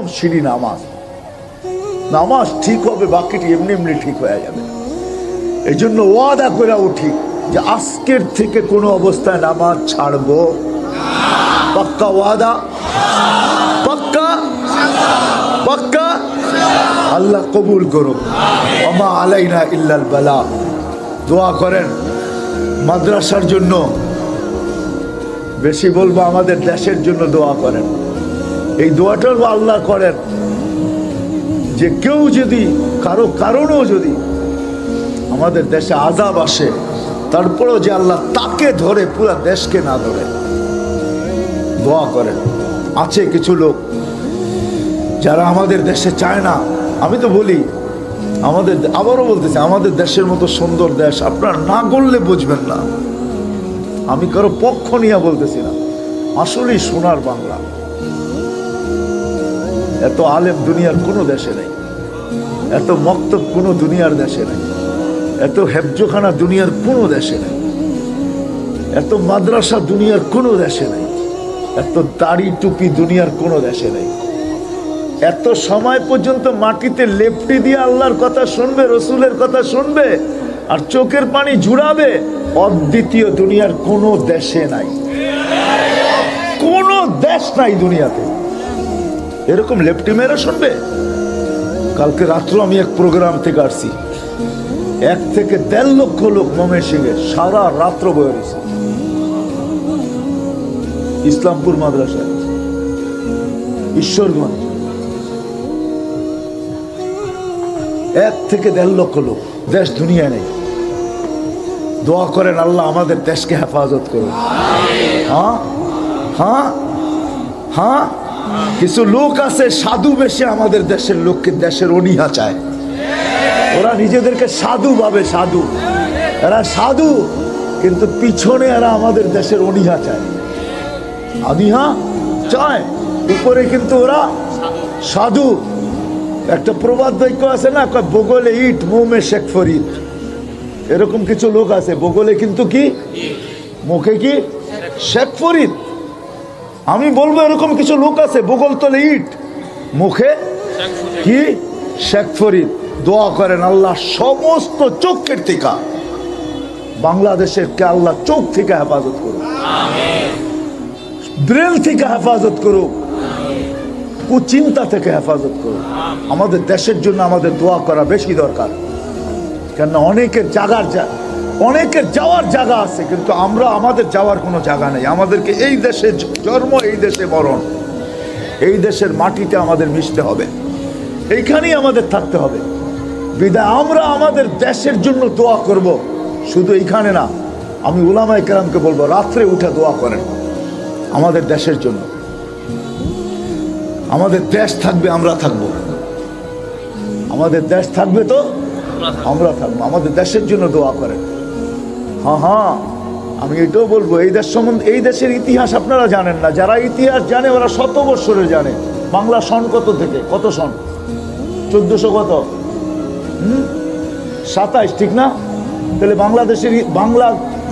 প্রথম সিঁড়ি নামাজ। নামাজ ঠিক হবে, বাকিটি এমনি এমনি ঠিক হয়ে যাবে। এই জন্য ওয়াদা করে উঠি যে আজকের থেকে কোনো অবস্থায় নামাজ ছাড়বো। পাক্কা ওয়াদা, পাক্কা পাক্কা। আল্লাহ কবুল করুক। ওমা আলাইনা ইল্লাল বালা। দোয়া করেন মাদ্রাসার জন্য, বেশি বলবো আমাদের দেশের জন্য দোয়া করেন। এই দোয়াটাও আল্লাহ করেন যে কেউ যদি কারো কারণেও যদি আমাদের দেশে আযাব আসে, তারপরেও যে আল্লাহ তাকে ধরে, পুরা দেশকে না ধরে। দোয়া করেন। আছে কিছু লোক যারা আমাদের দেশে চায় না। আমি তো বলি আমাদের, আবারও বলতেছি, আমাদের দেশের মতো সুন্দর দেশ আপনারা না করলে বুঝবেন না। আমি কারো পক্ষ নিয়ে বলতেছি না, আসলেই সোনার বাংলা। এত আলেম দুনিয়ার কোনো দেশে নেই, এত মক্তব কোনো দুনিয়ার দেশে নেই, এত হেফজোখানা দুনিয়ার কোনো দেশে নেই, এত মাদ্রাসা দুনিয়ার কোনো দেশে নেই, এত দাড়ি টুপি দুনিয়ার কোনো দেশে নেই। এত সময় পর্যন্ত মাটিতে লেপটি দিয়ে আল্লাহর কথা শুনবে, রসুলের কথা শুনবে আর চোখের পানি ঝুড়াবে, অদ্বিতীয় দুনিয়ার কোনো দেশে নাই, কোনো দেশ নাই দুনিয়াতে এরকম লেপটি মেরে শুনবে। কালকে রাত্র আমি এক প্রোগ্রাম থেকে আসছি, 1 থেকে 1.5 লক্ষ লোক ময়মনসিংহে সারা রাত্র বয়ে রয়েছে। ইসলামপুর মাদ্রাসায়, ঈশ্বরগঞ্জ, 1 থেকে 1.5 লক্ষ লোক। দেশ দুনিয়া নেই। দোয়া করেন আল্লাহ আমাদের দেশকে হেফাজত করুন। হ্যাঁ হ্যাঁ হ্যাঁ। কিছু লোক আছে সাধু বেশে আমাদের দেশের লোককে দেশের অনীহা চায়। ওরা নিজেদেরকে সাধু ভাবে, সাধু, এরা সাধু, কিন্তু পিছনে এরা আমাদের দেশের অনীহা চায়, অনীহা চায়, উপরে কিন্তু ওরা সাধু। একটা প্রবাদ বাক্য আছে না, বগলে ইট মুমে শেখ ফরিদ। এরকম কিছু লোক আছে, বগলে কিন্তু কি, মুখে কি শেখ ফরিদ। আমি বলবো এরকম কিছু লোক আছে, বগল তলে ইট, মুখে কি শেখ ফরিদ। দোয়া করেন আল্লাহ সমস্ত চোখের থেকে বাংলাদেশের কে আল্লাহ চোখ থেকে হেফাজত করুক, ব্রেন থেকে হেফাজত করুক, কুচিন্তা থেকে হেফাজত করুক। আমাদের দেশের জন্য আমাদের দোয়া করা বেশি দরকার। কেন অনেকের অনেকের যাওয়ার জায়গা আছে, কিন্তু আমরা, আমাদের যাওয়ার কোনো জায়গা নেই। আমাদেরকে এই দেশে জন্ম, এই দেশে মরণ, এই দেশের মাটিতে আমাদের মিশতে হবে, এইখানেই আমাদের থাকতে হবে। বিদায় আমরা আমাদের দেশের জন্য দোয়া করব, শুধু এইখানে না। আমি উলামায়ে কেরামকে বলবো রাত্রে উঠে দোয়া করেন আমাদের দেশের জন্য। আমাদের দেশ থাকবে, আমরা থাকবো। আমাদের দেশ থাকবে তো আমরা থাকবো। আমাদের দেশের জন্য দোয়া করেন। হ্যাঁ হ্যাঁ, আমি এটাও বলবো, এই দেশ সম্বন্ধে, এই দেশের ইতিহাস আপনারা জানেন না। যারা ইতিহাস জানে ওরা 100 বৎসরে জানে। বাংলা সন কত থেকে, কত সন? 1400 কত? 27, ঠিক না? তাহলে বাংলাদেশের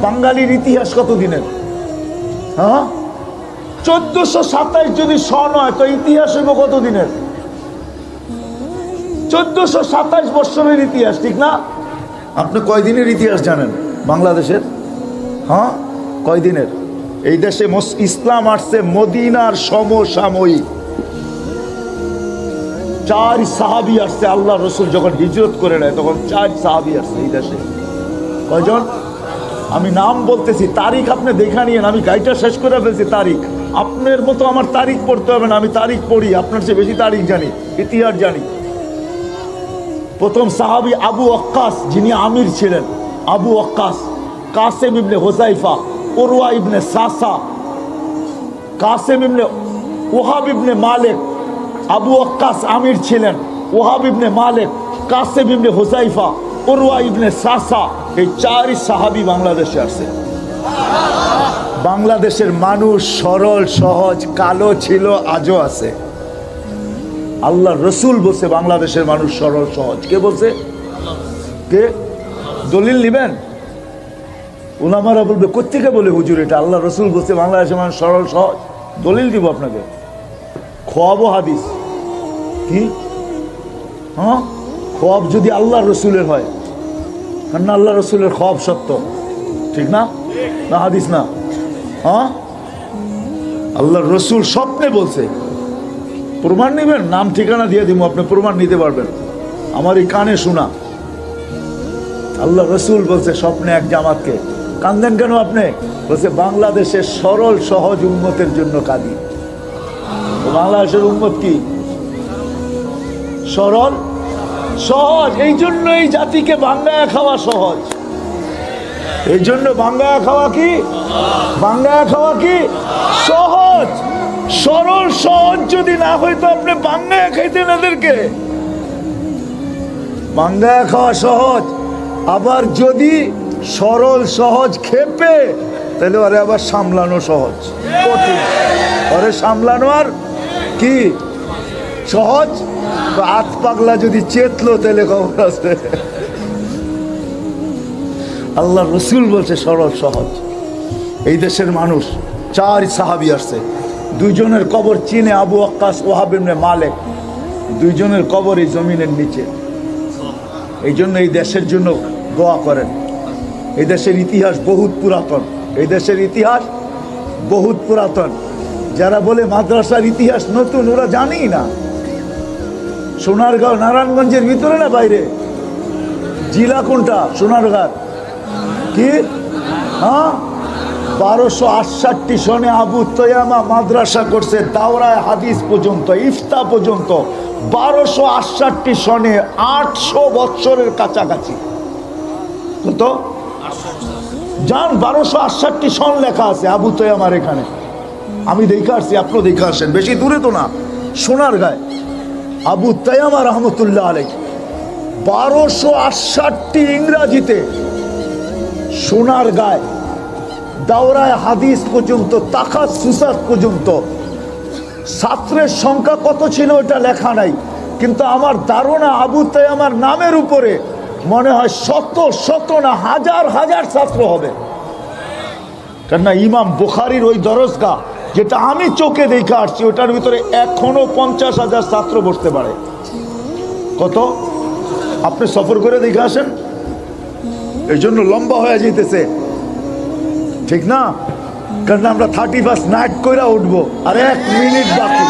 বাঙালির ইতিহাস কত দিনের? হ্যাঁ, 1427 যদি সন হয় তো ইতিহাস হইব কত দিনের? 1427 বৎসরের ইতিহাস, ঠিক না? আপনি কয়দিনের ইতিহাস জানেন বাংলাদেশের? হ্যাঁ, কয়দিনের? এই দেশে ইসলাম আসছে মদিনার সমসাময়িক। 4 সাহাবী আসছে। আল্লাহ রসুল যখন হিজরত করে নেয় তখন 4 সাহাবী আসছে এই দেশে। কয়জন? আমি নাম বলতেছি, তারিখ আপনি দেখা নিয়েন। আমি গাইটা শেষ করে ফেলছি তারিখ। আপনার মতো আমার তারিখ পড়তে হবে না, আমি তারিখ পড়ি, আপনার চেয়ে বেশি তারিখ জানি, ইতিহাস জানি। প্রথম সাহাবী আবু ওয়াক্কাস, যিনি আমির ছিলেন। আবু ওয়াক্কাস, কাসেম ইবনে হুযাইফা, উরওয়া ইবনে সাসা, কাসেম ইবনে ওহাব ইবনে মালিক। আবু ওয়াক্কাস আমির ছিলেন, ওহাব ইবনে মালিক, কাসেম ইবনে হুযাইফা, উরওয়া ইবনে সাসা। এই 4 সাহাবী বাংলাদেশে আসছে। বাংলাদেশের মানুষ সরল সহজ, কালো ছিল, আজও আছে। আল্লাহ রসুল বলছে বাংলাদেশের মানুষ সরল সহজ। কে বলছে? কে? দলিল নিবেন? উলামারা বলবে কোত্থেকে বলে হুজুর এটা? আল্লাহ রসুল বলছে বাংলাদেশের মানুষ সরল সহজ। দলিল দিব আপনাকে, খোয়াবো হাদিস। কি? হ্যাঁ, খোয়াব যদি আল্লাহ রসুলের হয়, না আল্লাহ রসুলের খোয়াব সত্য, ঠিক না? না হাদিস না? হ্যাঁ, আল্লাহ রসুল স্বপ্নে বলছে। প্রমাণ নেবেন? নাম ঠিকানা দিয়ে দিব, আপনি প্রমাণ নিতে পারবেন। আমার এই কানে শোনা, আল্লাহ রসুল বলছে স্বপ্নে এক জামাতকে। কান্দেন কেন আপনি? বলছে বাংলাদেশের সরল সহজ উম্মতের জন্য কাঁদি। বাংলাদেশের উম্মত কি? সরল সহজ, এই জন্য এই জাতিকে ভাঙ্গায়া খাওয়া সহজ। এই জন্য ভাঙ্গায়া খাওয়া কি? ভাঙ্গায়া খাওয়া কি সহজ। সরল সহজ যদি না হইতো আপনি ভাঙ্গায়া খাইতেন এদেরকে। ভাঙ্গায়া খাওয়া সহজ, আবার যদি সরল সহজ খেপে তাহলে ওরে আবার সামলানো সহজ, কঠিন। ওরে সামলানো আর কি সহজ? হাত পাগলা যদি চেতলো তাহলে খবর আছে। আল্লাহ রসুল বলছে সরল সহজ। এই দেশের মানুষ 4 সাহাবী আসছে, 2 জনের কবর চীনে, আবু ওয়াক্কাস, ওয়াহাব ইবনে মালিক। 2 জনের কবর এই জমিনের নিচে। এই জন্য এই দেশের জন্য দোয়া করেন। এই দেশের ইতিহাস বহুত পুরাতন, এই দেশের ইতিহাস বহুত পুরাতন। যারা বলে মাদ্রাসার ইতিহাস নতুন, ওরা জানেই না। সোনারগাঁও নারায়ণগঞ্জের ভিতরে না বাইরে? জেলা কোনটা? সোনারগাঁ। কি? হ্যাঁ, 1268 সনে আবু তৈয়ামা মাদ্রাসা করছে, দাওরায় হাদিস পর্যন্ত, ইফতা পর্যন্ত। 1268 সনে, 800 বৎসরের কাছাকাছি। কত জান? 1268 সন লেখা আছে আবু তৈয়ামার এখানে। আমি দেখে আসছি, আপনিও দেখে আসেন, বেশি দূরে তো না, সোনারগাঁয়। আবু তৈয়ামা রহমতুল্লাহ আলাইহি 1268 ইংরাজিতে সোনারগাঁয় দাওরায় হাদিস পর্যন্ত, তাকাত সুসাত পর্যন্ত। ছাত্রের সংখ্যা কত ছিল ওটা লেখা নাই, কিন্তু আমার ধারণা আবু তৈয়ামার নামের উপরে মনে হয় শত শত না হাজার হাজার ছাত্র হবে। কেননা ইমাম বুখারীর ওই দরজগা যেটা আমি চোখে দেখে আসছি, ওটার ভিতরে এখনো 50,000 ছাত্র বসতে পারে। কত? আপনি সফর করে দেখে আসেন। এই জন্য লম্বা হয়ে যেতেছে, ঠিক না? কারণ আমরা 31 নাইট করে উঠবো, আর 1 মিনিট বাকি।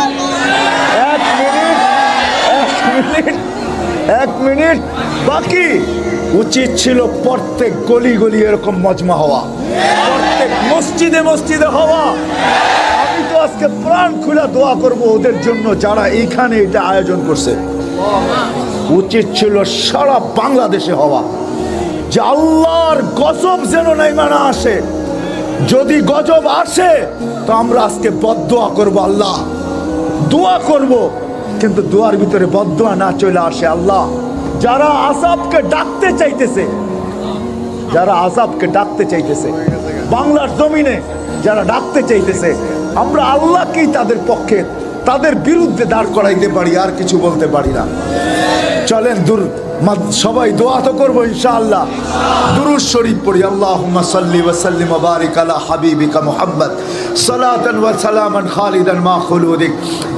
1 মিনিট বাকি। উচিত ছিল প্রত্যেক গলি গলি এরকম মজমা হওয়া, প্রত্যেক মসজিদে মসজিদে হওয়া। আমি তো আজকে প্রাণ খুলে দোয়া করব ওদের জন্য যারা এইখানে এটা আয়োজন করছে। উচিত ছিল সারা বাংলাদেশে হওয়া, যে আল্লাহর গজব যেন নাইমা না আসে। যদি গজব আসে তো আমরা আজকে বদদোয়া করব, আল্লাহ দোয়া করব, কিন্তু দোয়ার ভিতরে বদদোয়া না চলে আসে। আল্লাহ, যারা আযাবকে ডাকতে চাইতেছে, যারা আযাবকে ডাকতে চাইতেছে বাংলার জমিনে, যারা ডাকতে চাইতেছে, আমরা আল্লাহকেই তাদের পক্ষে, তাদের বিরুদ্ধে দাঁড় করাইতে পারি, আর কিছু বলতে পারি না। চলেন সবাই দোয়া তো করবো ইনশাআল্লাহ। দুরূদ শরীফ পড়ি। আল্লাহুম্মা সাল্লি ওয়া সাল্লিম ওয়া বারিক আলা হাবিবিকা মুহাম্মদ সালাতান ওয়া সালামান খালিদান মা খুলুদিক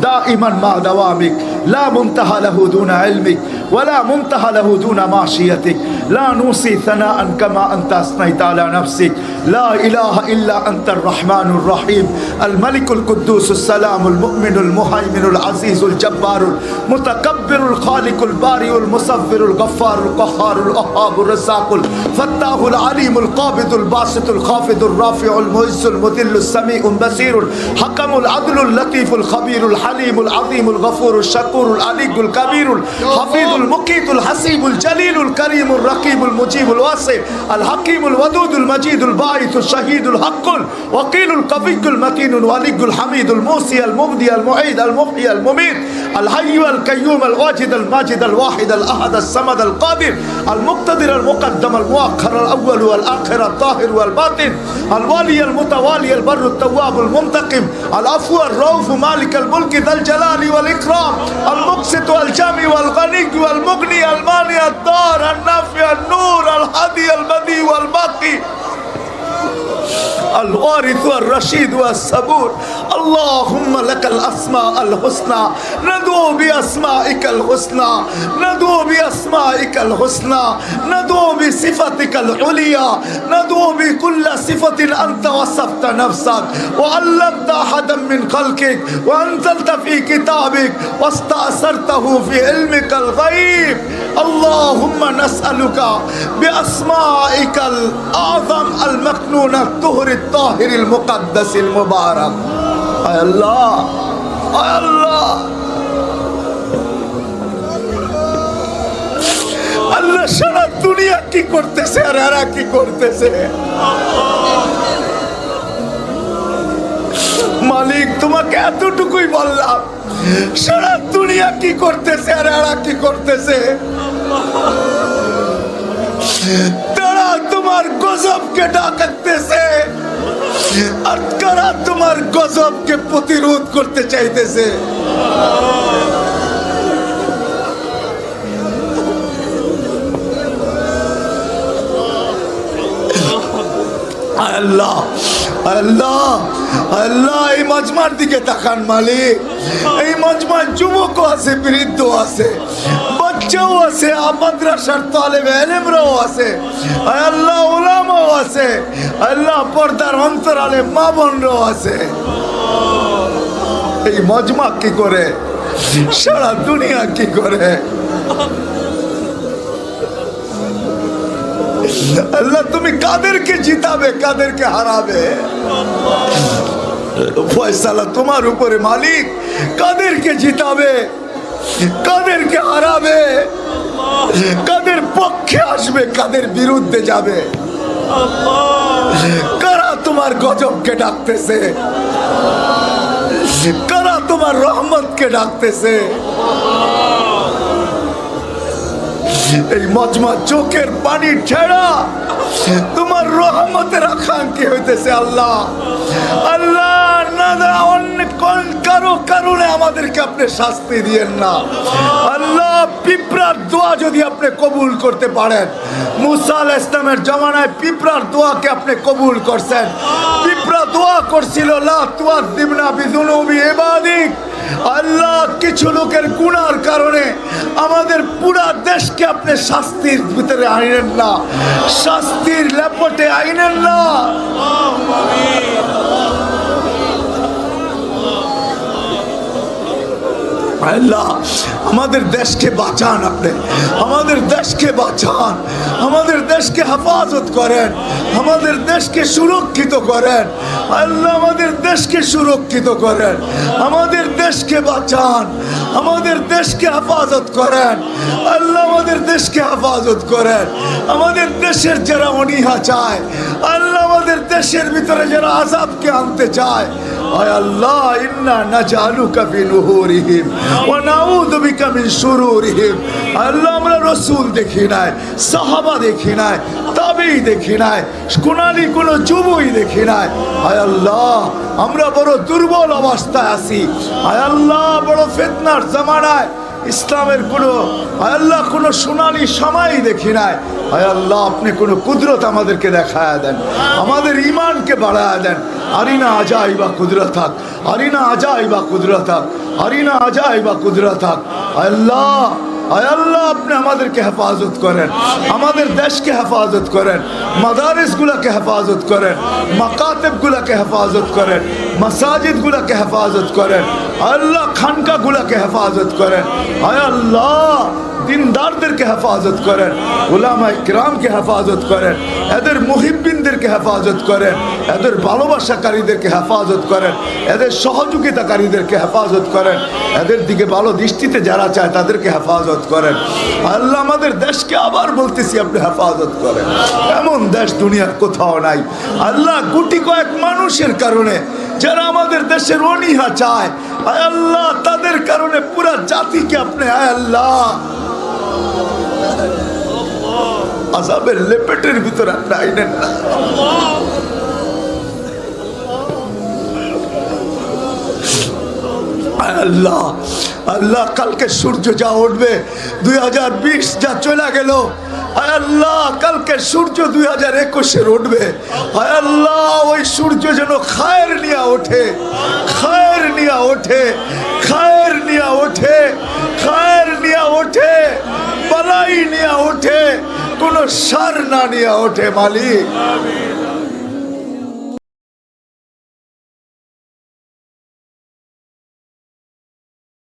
দাইমান মা দাওয়ামিক লা মুনতাহা লাহু দুনা ইলমিক ওয়া লা মুনতাহা লাহু দুনা মাশিয়াতিক লা নুসি সানাআন কামা আনতা আসনাইতা আলা নাফসিক লা ইলাহা ইল্লা আনতার রহমানুর রহিম আল মালিকুল কুদ্দুসুস সালামুল মুমিনুল মুহাইমিনুল আজিজুল জব্বারুল মুতাকাব্বিরুল খালিকুল বারিউল মুসাফফিরুল الغفار القهار الوهاب الرزاق الفتاح العليم القابض الباسط الخافض الرافع المعز المذل السميع البصير الحكم العدل اللطيف الخبير الحليم العظيم الغفور الشكور العلي الكبير الحفيظ المقيت الحسيب الجليل الكريم الرقيب المجيب الواسع الحكيم الودود المجيد الباعث الشهيد الحق الوكيل القوي المتين الولي الحميد الموصي المبدي المعيد المحيي المميت الحي القيوم الواجد الماجد الواحد الأحد الصمد القادر المقتدر المقدم المؤخر الأول والآخر الظاهر والباطن الوالي المتوالي البر التواب المنتقم العفو الرؤوف مالك الملك ذا الجلال والإكرام المقسط والجامع والغني والمغني المانع الدار النافع النور الهادي البديع والباقي الوارث والرشيد والصبور اللهم لك الأسماء الحسنى ندعو بأسمائك الحسنى ندعو بأسمائك الحسنى ندعو بصفتك العليا ندعو بكل صفة أنت وصفت نفسك وعلمت أحدا من خلقك وأنزلت في كتابك واستأثرته في علمك الغيب اللهم نسألك بأسمائك الأعظم المكنونة الطهر الطاهر المقدس المبارك আয় আল্লাহ আয় আল্লাহ আল্লাহ সারা দুনিয়া কি করতেছে আর এরা কি করতেছে মালিক তোমাকে এতটুকুই বললাম সারা দুনিয়া কি করতেছে আর এরা কি করতেছে তারা তোমার গজবকে ডাকতেছে আর কারা তোমার গজবকে প্রতিরোধ করতে চাইতেছে আল্লাহ আল্লাহ আল্লাহ এই মজমার দিকে তাকান মালিক এই মজমার যুবকও আছে বৃদ্ধ আছে বাচ্চাও আছে মাদ্রাসার তালেবে ইলমরাও আছে আল্লাহ উলামাও আছে আল্লাহ পর্দার অন্তরালে মা বোনরাও আছে এই মজমা কি করে সারা দুনিয়া কি করে আল্লাহ তুমি কাদেরকে জিতাবে কাদেরকে হারাবে ফয়সালা তোমার উপরে মালিক কাদেরকে জিতাবে কাদেরকে হারাবে কাদের পক্ষে আসবে কাদের বিরুদ্ধে যাবে কারা তোমার গজবকে ডাকতেছে কারা তোমার রহমতকে ডাকতেছে এই মজমা চোখের পানি ছেড়া তোমার রহমতের আকাঙ্ক্ষী হইতেছে আল্লাহ আল্লাহ না অন্য কোন কারো কারণে আমাদেরকে আপনি শাস্তি দিয়েন না আল্লাহ পিঁপড়ার দোয়া যদি আপনি কবুল করতে পারেন মুসা আলাইহিস সালামের জামানায় পিঁপড়ার দোয়াকে আপনি কবুল করছেন পিঁপড়া দোয়া করছিল লা তুআযিবনা বিযুনুবি ইবাদিক আল্লাহ কিছু লোকের গুনার কারণে আমাদের পুরা দেশকে আপনি শাস্তির ভিতরে আইনেন না শাস্তির লেপটে আইনেন না আল্লাহ আমাদের দেশকে বাঁচান আপনি আমাদের দেশকে বাঁচান আমাদের দেশকে হেফাজত করেন আমাদের দেশকে সুরক্ষিত করেন আল্লাহ আমাদের দেশকে সুরক্ষিত করেন আমাদের দেশকে বাঁচান আমাদের দেশকে হেফাজত করেন আল্লাহ আমাদের দেশকে হেফাজত করেন আমাদের দেশের যারা অনীহা চায় আল্লাহ আমাদের দেশের ভিতরে যারা আযাবকে আনতে চায় আয় আল্লাহ ইন্না নাজালুকা ফি নুহুরিহিম ওয়া নাউযু বিকা মিন শুরুরিহিম আল্লাহ আমরা রাসূল দেখি নাই সাহাবা দেখি নাই তাবেঈ দেখি নাই কোনালি কোনো যুবই দেখি নাই আয় আল্লাহ আমরা বড় দুর্বল অবস্থায় আছি আয় আল্লাহ বড় ফিতনার জামানায় ইসলামের কোনো আয় আল্লাহ কোনো সোনালি সময় দেখি নাই আয় আল্লাহ আপনি কোনো কুদরত আমাদেরকে দেখায়া দেন আমাদের ঈমানকে বাড়ায়া দেন আরিনা আজাইবা কুদরতাক আরিনা আজাইবা কুদরতাক আরিনা আজাইবা কুদরতাক আল্লাহ আয় আল্লাহ আপনি আমাদেরকে হেফাজত করেন আমাদের দেশকে হেফাজত করেন মাদারিসগুলোকে হেফাজত করেন মাকাতেবগুলোকে হেফাজত করেন মাসাজিদগুলোকে হেফাজত করেন আল্লাহ খানকাগুলোকে হেফাজত করেন আয় আল্লাহ দিনদারদেরকে হেফাজত করেন উলামায়ে কিরামকে হেফাজত করেন এদের মুহিব্বিনদেরকে হেফাজত করেন এদের ভালোবাসাকারীদেরকে হেফাজত করেন এদের সহযোগিতাকারীদেরকে হেফাজত করেন এদের দিকে ভালো দৃষ্টিতে যারা চায় তাদেরকে হেফাজত করেন আল্লাহ আমাদের দেশকে আবার বলতেছি আপনি হেফাজত করেন এমন দেশ দুনিয়ার কোথাও নাই আল্লাহ গুটি কয়েক মানুষের কারণে যারা আমাদের দেশের অনীহা চায় আয় আল্লাহ তাদের কারণে পুরা জাতিকে আপনি আয় আল্লাহ আযাবের লেপেটের ভিতরে আপনি আইনেন না আয় আল্লাহ আল্লাহ কালকে সূর্য যা উঠবে 2020 যা চলে গেল, হায় আল্লাহ কালকে সূর্য 2021-এর উঠবে, হায় আল্লাহ ওই সূর্য যেন খায়ের নিয়ে ওঠে, খায়ের নিয়ে ওঠে, খায়ের নিয়ে ওঠে, খায়ের নিয়ে ওঠে, বালাই নিয়ে ওঠে, কোন সার না নিয়ে ওঠে মালিক।